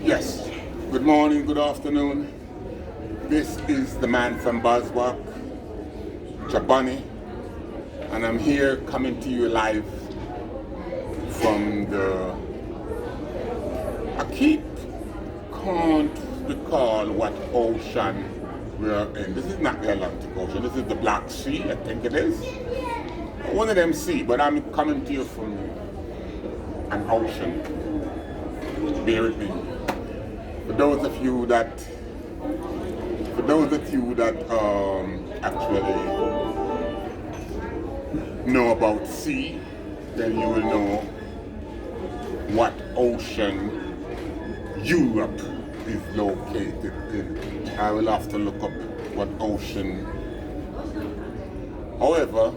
Yes. Good morning, good afternoon. This is the man from Boswalk, JahBunny, and I'm here coming to you live from I can't recall what ocean we're in. This is not the Atlantic Ocean, this is the Black Sea, I think it is. One of them sea, but I'm coming to you from an ocean. Bear with me. For those of you that actually know about sea, then you will know what ocean Europe is located in. I will have to look up what ocean. However,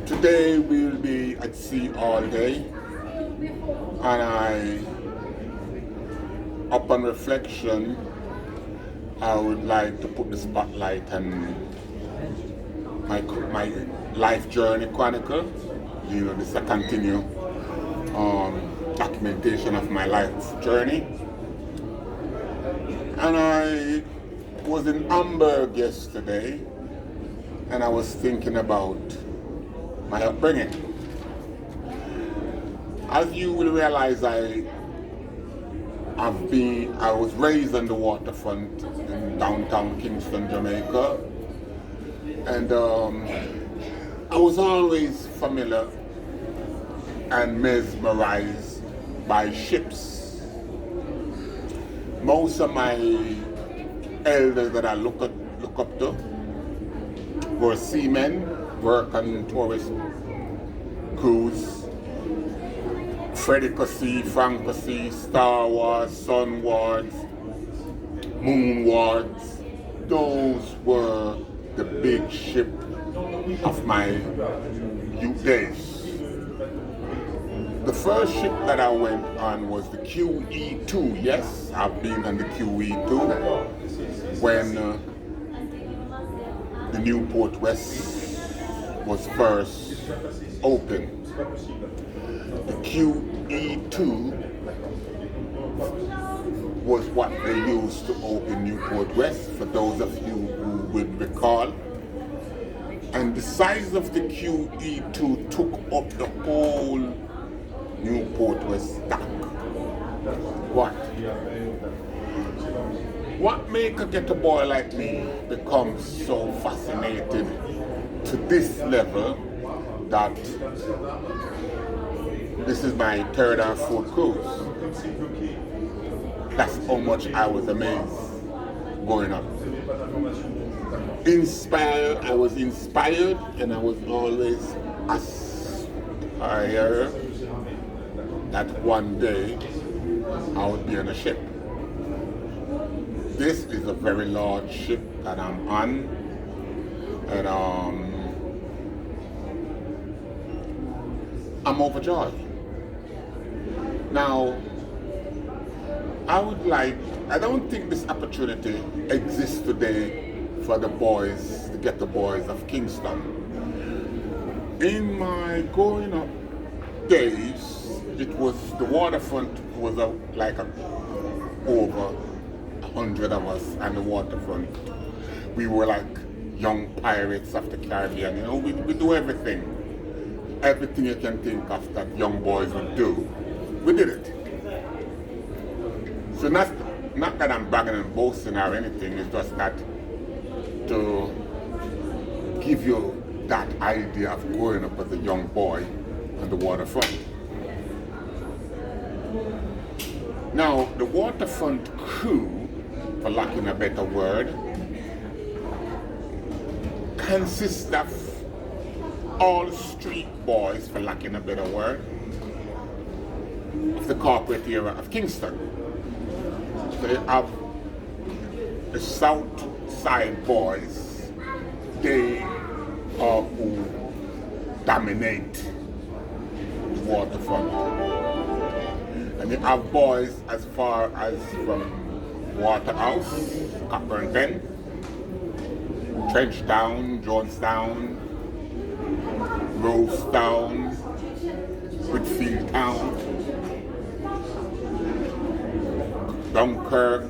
today we'll be at sea all day, and upon reflection, I would like to put the spotlight on my life journey chronicle. You know, this is a continue documentation of my life journey. And I was in Hamburg yesterday, and I was thinking about my upbringing. As you will realize, I was raised on the waterfront in downtown Kingston, Jamaica, and I was always familiar and mesmerized by ships. Most of my elders that I look up to were seamen, work on tourist cruise. Freddy Cossey, Frank Cossey, Star Wars, Sun Wars, Moon Wars. Those were the big ship of my youth days. The first ship that I went on was the QE2. Yes, I've been on the QE2 when the Newport West was first opened. The QE2 was what they used to open Newport West, for those of you who would recall. And the size of the QE2 took up the whole Newport West dock. What make a ghetto boy like me become so fascinated to this level that this is my third or fourth cruise? That's how much I was amazed growing up. I was inspired, and I was always aspired that one day I would be on a ship. This is a very large ship that I'm on, and I'm overjoyed. Now, I don't think this opportunity exists today for the boys, to get the boys of Kingston. In my growing up days, the waterfront was over 100 of us on the waterfront. We were like young pirates of the Caribbean, you know, we do everything you can think of that young boys would do. We did it. So not that I'm bragging and boasting or anything, it's just that to give you that idea of growing up as a young boy on the waterfront. Now, the waterfront crew, for lack of a better word, consists of all street boys, for lack of a better word, of the corporate era of Kingston. So you have the South Side boys, they are who dominate the waterfront. And you have boys as far as from Waterhouse, Cockburn Bend, Trenchtown, Jonestown, Rosetown, Whitfield Town. Dunkirk,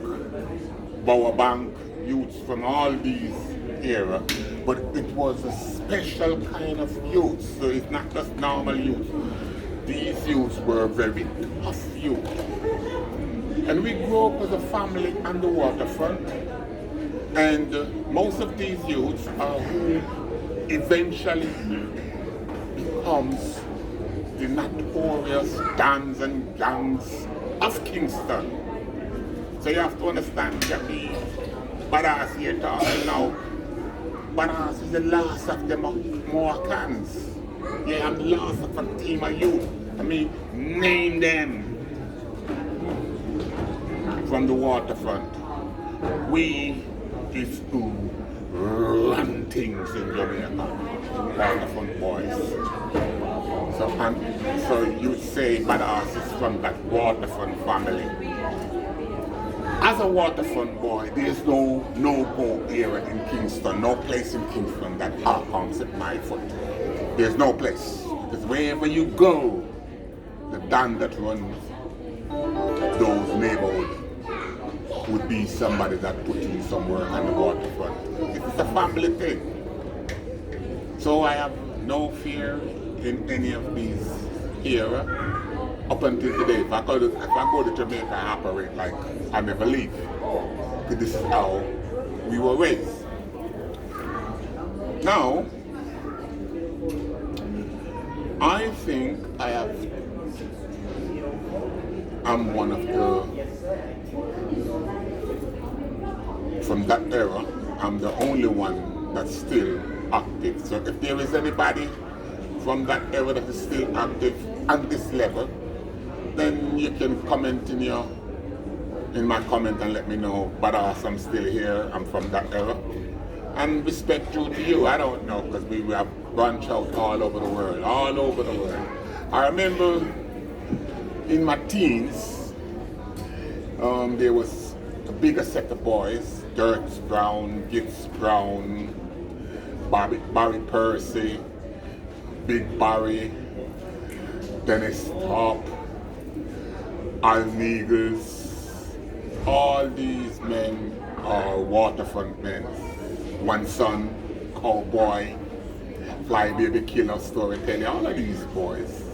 Bowerbank, youths from all these era, but it was a special kind of youth, so it's not just normal youth. These youths were very tough youth. And we grew up as a family on the waterfront, and most of these youths are who eventually becomes the notorious dons and gangs of Kingston. So you have to understand that the badass here talking now, badass is the last of the Mohicans. Yeah, I'm the last of a team of youth. I mean, name them from the waterfront. We is who run things in Jamaica, waterfront boys. So you say badass is from that waterfront family. As a waterfront boy, there's no-go area in Kingston, no place in Kingston that harkens at my foot. There's no place. Because wherever you go, the Dan that runs those neighborhoods would be somebody that put in some work on the waterfront. It's a family thing. So I have no fear in any of these era up until today. If I go to Jamaica, I operate like I never leave. Because this is how we were raised. Now, I think I'm one of from that era, I'm the only one that's still active. So if there is anybody from that era that is still active at this level, then you can comment in my comment and let me know, badass, I'm still here, I'm from that era. And respect due to you, I don't know, because we have branched out all over the world, I remember in my teens, there was a bigger set of boys, Dirks Brown, Gitz Brown, Barry Percy, Big Barry, Dennis Top, Al Neagles. All these men are waterfront men. One Son, Cowboy, Fly Baby Killer, Storyteller, all of these boys.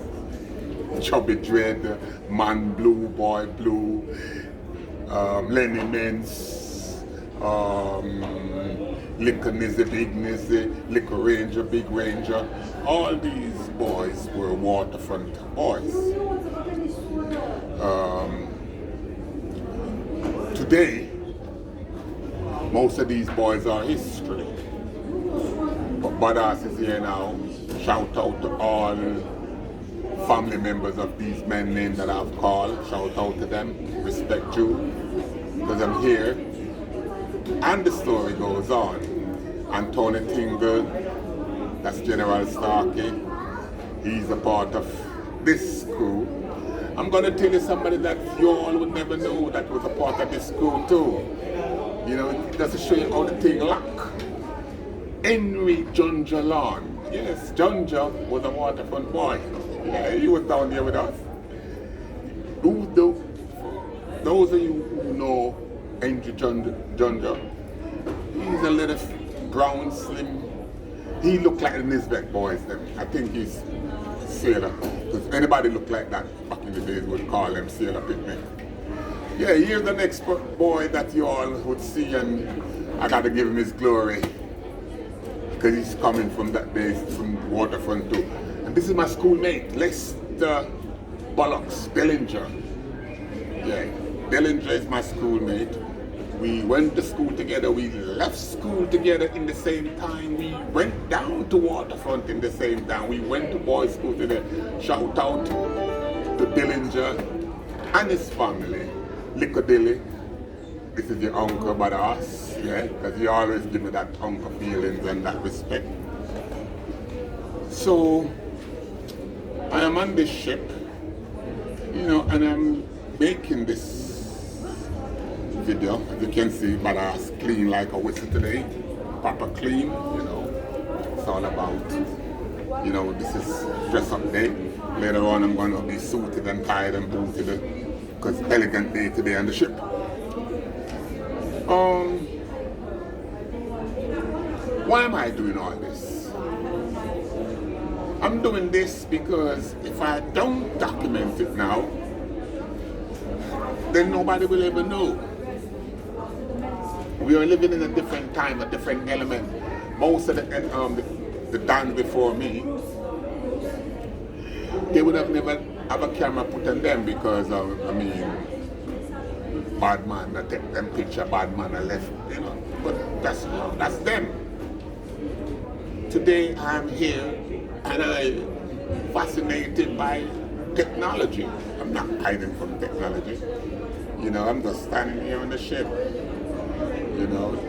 Chubby Dread, Man Blue, Boy Blue, Lenny Mens, Liquor Nizzy, Big Nizzy, Liquor Ranger, Big Ranger. All these boys were waterfront boys. Today, most of these boys are history. But Badass is here now. Shout out to all family members of these men names that I've called. Shout out to them. Respect you. Because I'm here. And the story goes on. And Tony Tingle, that's General Starkey. He's a part of this crew. I'm going to tell you somebody that you all would never know that was a part of this crew too. You know, just to show you how the thing look. Henry Junja Lawn. Yes, Junja was a waterfront boy. Yeah, he was down there with us. Those of you who know Henry Junja, he's a little brown, slim. He looked like the Nisbet boys then. I think he's Sailor. Because anybody looked like that back in the days would call them Sailor Picnic. Yeah, here's the next boy that you all would see, and I gotta give him his glory. Because he's coming from that days, from waterfront too. And this is my schoolmate, Lester Bollocks, Bellinger. Yeah, Bellinger is my schoolmate. We went to school together, we left school together in the same time, we went down to waterfront in the same time, we went to boys' school together. Shout out to Bellinger and his family. Lickadilly, this is your uncle badass, yeah, because he always give me that uncle feelings and that respect. So, I am on this ship, you know, and I'm making this video. As you can see, badass, clean like a whistle today, proper clean, you know. It's all about, you know, this is dress up day. Later on I'm going to be suited and tied and booted, because elegant day today on the ship. Um, why am I doing all this? I'm doing this because if I don't document it now, then nobody will ever know. We are living in a different time, a different element. Most of the dance before me, they would have never have a camera put on them because bad man, I take them picture, bad man, I left, But that's them. Today I'm here and I'm fascinated by technology. I'm not hiding from technology. I'm just standing here on the ship,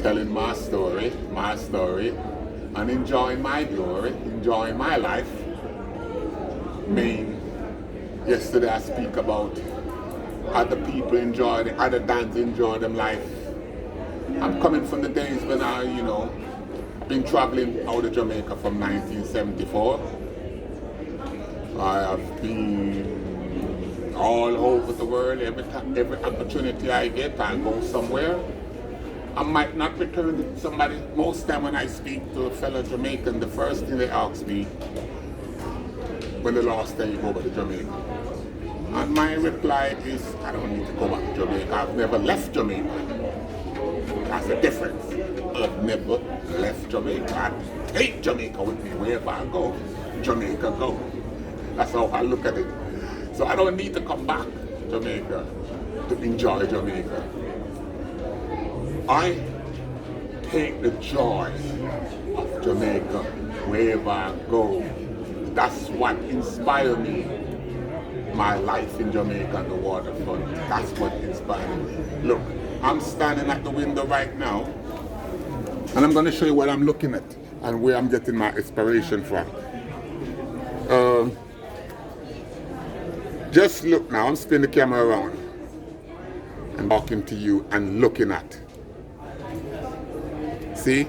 telling my story, and enjoying my glory, enjoying my life. Yesterday I speak about other people other dancers enjoy them life. I'm coming from the days when I've been traveling out of Jamaica from 1974. I have been all over the world. Every opportunity I get, I go somewhere. I might not return to somebody. Most time when I speak to a fellow Jamaican, the first thing they ask me, when the last time you go back to Jamaica? And my reply is, I don't need to go back to Jamaica. I've never left Jamaica. That's the difference. I've never left Jamaica. I take Jamaica with me wherever I go. Jamaica go. That's how I look at it. So I don't need to come back to Jamaica to enjoy Jamaica. I take the joy of Jamaica wherever I go. That's what inspired me. My life in Jamaica and the waterfront. That's what inspired me. Look, I'm standing at the window right now, and I'm going to show you what I'm looking at and where I'm getting my inspiration from. Just look now, I'm spinning the camera around and talking to you and looking at. See,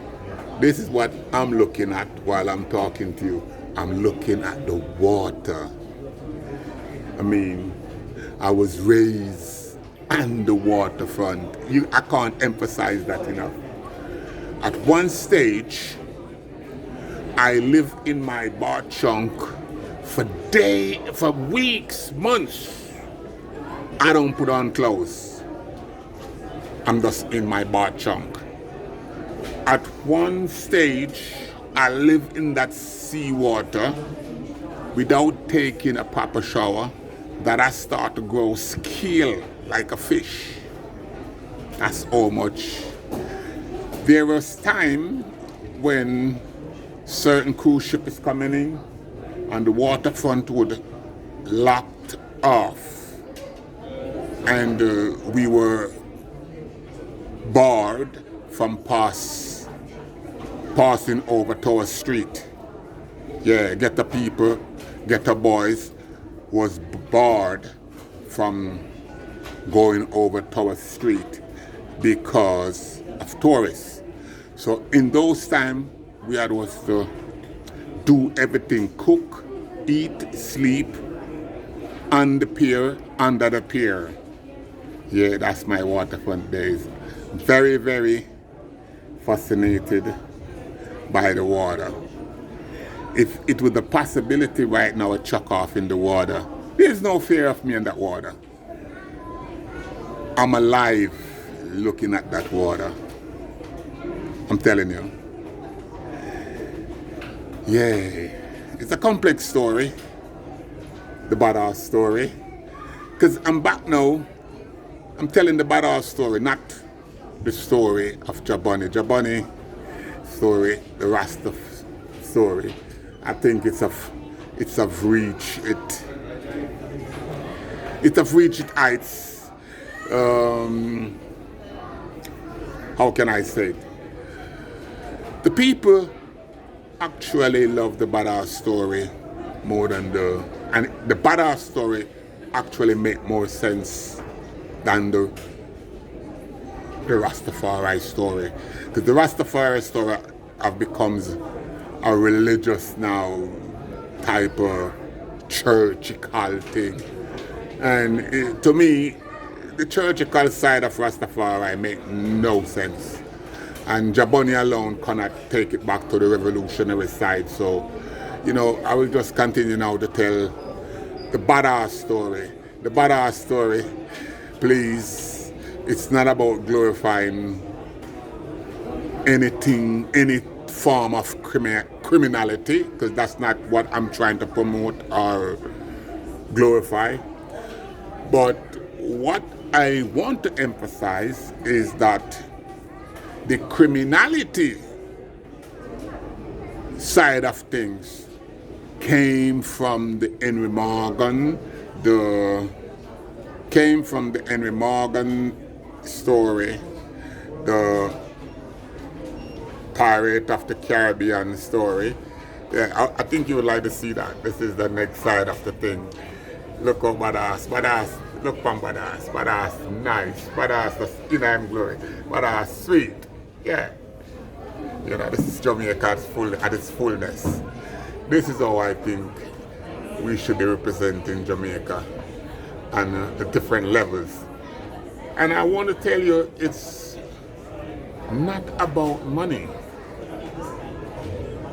this is what I'm looking at while I'm talking to you. I'm looking at the water. I was raised on the waterfront. I can't emphasize that enough. At one stage, I lived in my bar chunk for weeks, months. I don't put on clothes. I'm just in my bar chunk. At one stage, I lived in that seawater without taking a proper shower, that I start to grow scale like a fish. That's how much. There was time when certain cruise ship is coming in and the waterfront would locked off, and we were barred from passing over to a street. Yeah, get the people, get the boys was barred from going over to a street because of tourists. So in those times, we had to do everything, cook, eat, sleep on the pier, under the pier. Yeah, that's my waterfront days. Very, very fascinated by the water. If it was a possibility right now to chuck off in the water, there's no fear of me in that water. I'm alive looking at that water. I'm telling you. Yeah, it's a complex story, the badass story. Because I'm back now, I'm telling the badass story, not the story of JahBunny. JahBunny story, the Rasta story. I think it's of reached its heights. How can I say it? The people actually love the badass story more than and the badass story actually make more sense than the Rastafari story. Because the Rastafari story becomes a religious now type of church cult thing. And to me, liturgical side of Rastafari make no sense. And JahBunny alone cannot take it back to the revolutionary side. So, you know, I will just continue now to tell the badass story. The badass story, please, it's not about glorifying anything, any form of criminality, because that's not what I'm trying to promote or glorify. But what I want to emphasize is that the criminality side of things came from the Henry Morgan, story, the Pirate of the Caribbean story. Yeah, I think you would like to see that. This is the next side of the thing. Look how badass, look from badass, nice, badass, the skin and glory, badass, sweet. Yeah. You know, this is Jamaica at its fullness. This is how I think we should be representing Jamaica and the different levels. And I want to tell you, it's not about money.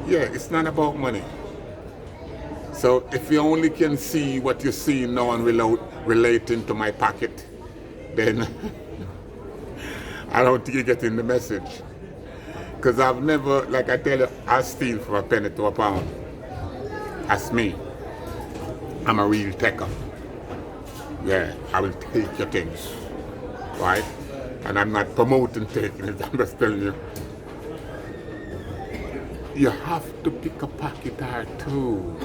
Yeah, it's not about money. So if you only can see what you see now and relating to my pocket, then I don't think you're getting the message. Because I've never, like I tell you, I steal from a penny to a pound. That's me. I'm a real taker. Yeah, I will take your things, right? And I'm not promoting taking it, I'm just telling you. You have to pick a pocket or two.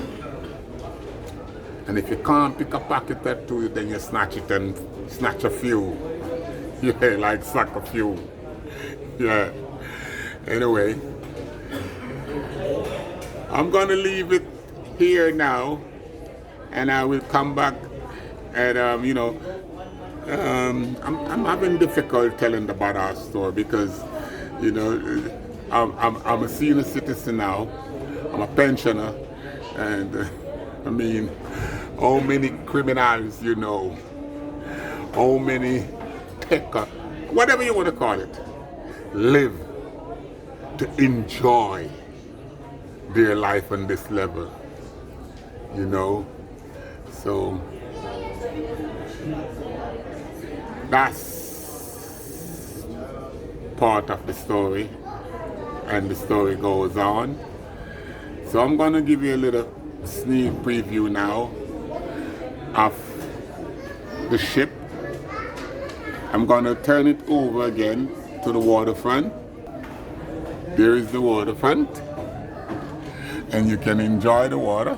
And if you can't pick a pocket or two, then you snatch it and snatch a few. Yeah, like sack a few. Yeah. Anyway, I'm gonna leave it here now, and I will come back. And you know, I'm having difficult telling the badass story because, you know, I'm a senior citizen now. I'm a pensioner, and I mean, how many criminals you know? How many taker, whatever you want to call it, live to enjoy their life on this level, you know? So that's part of the story, and the story goes on. So I'm gonna give you a little sneak preview now of the ship. I'm gonna turn it over again to the waterfront. There is the waterfront, and you can enjoy the water.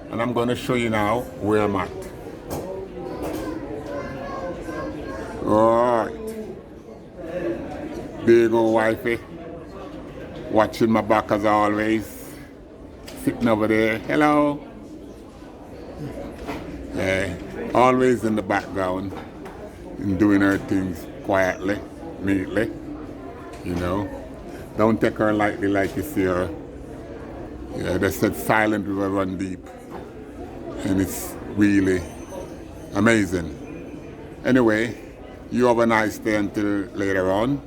And I'm going to show you now where I'm at. Alright. Big old wifey, watching my back as always. Sitting over there. Hello. Yeah, always in the background and doing her things quietly, neatly, you know. Don't take her lightly like you see her. Yeah, they said silent river run deep. And it's really amazing. Anyway, you have a nice day until later on.